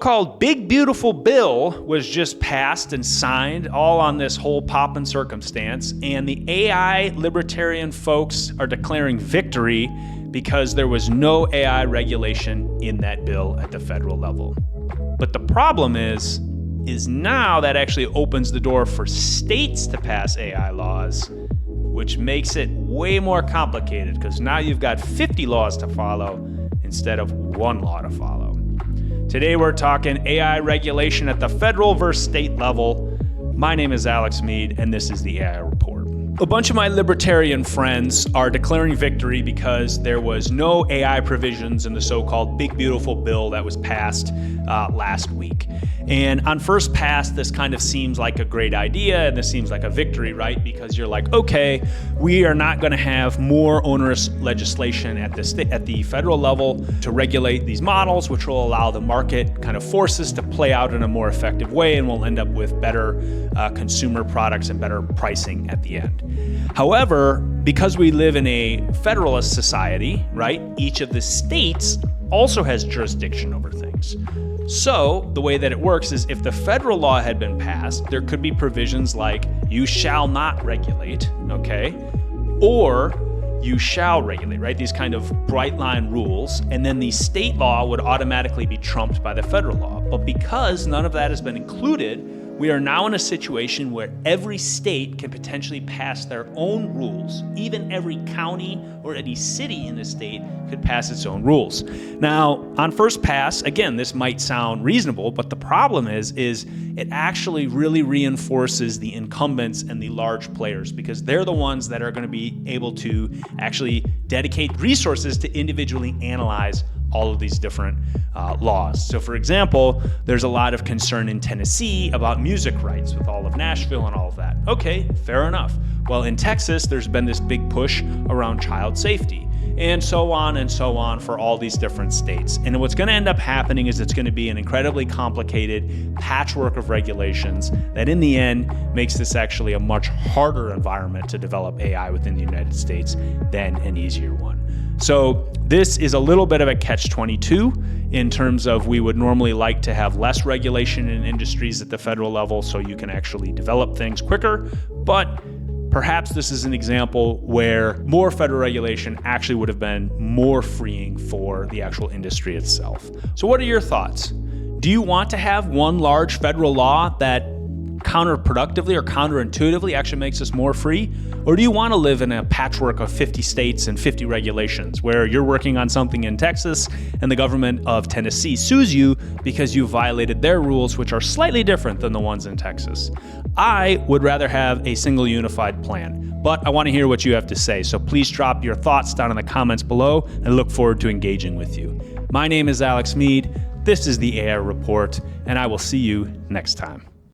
Called Big Beautiful Bill was just passed and signed all on this whole pomp and circumstance, and the AI libertarian folks are declaring victory because there was no AI regulation in that bill at the federal level. But the problem is now that actually opens the door for states to pass AI laws, which makes it way more complicated because now you've got 50 laws to follow instead of one law to follow. Today we're talking AI regulation at the federal versus state level. My name is Alex Mead, and this is the AI Report. A bunch of my libertarian friends are declaring victory because there was no AI provisions in the so-called Big Beautiful Bill that was passed last week. And on first pass, this kind of seems like a great idea, and this seems like a victory, right? Because you're like, okay, we are not going to have more onerous legislation at the federal level to regulate these models, which will allow the market kind of forces to play out in a more effective way, and we'll end up with better consumer products and better pricing at the end. However, because we live in a federalist society, right, each of the states also has jurisdiction over things. So the way that it works is if the federal law had been passed, there could be provisions like you shall not regulate, okay? Or you shall regulate, right? These kind of bright line rules. And then the state law would automatically be trumped by the federal law. But because none of that has been included, we are now in a situation where every state can potentially pass their own rules. Even every county or any city in the state could pass its own rules. Now, on first pass, again, this might sound reasonable, but the problem is it actually really reinforces the incumbents and the large players because they're the ones that are going to be able to actually dedicate resources to individually analyze all of these different laws. So for example, there's a lot of concern in Tennessee about music rights with all of Nashville and all of that. Okay, fair enough. Well, in Texas, there's been this big push around child safety and so on for all these different states. And what's gonna end up happening is it's gonna be an incredibly complicated patchwork of regulations that in the end makes this actually a much harder environment to develop AI within the United States than an easier one. So this is a little bit of a catch-22 in terms of we would normally like to have less regulation in industries at the federal level so you can actually develop things quicker, but perhaps this is an example where more federal regulation actually would have been more freeing for the actual industry itself. So what are your thoughts? Do you want to have one large federal law that counterproductively or counterintuitively actually makes us more free? Or do you want to live in a patchwork of 50 states and 50 regulations where you're working on something in Texas and the government of Tennessee sues you because you violated their rules, which are slightly different than the ones in Texas? I would rather have a single unified plan, but I want to hear what you have to say. So please drop your thoughts down in the comments below and look forward to engaging with you. My name is Alex Mead. This is the AI Report, and I will see you next time.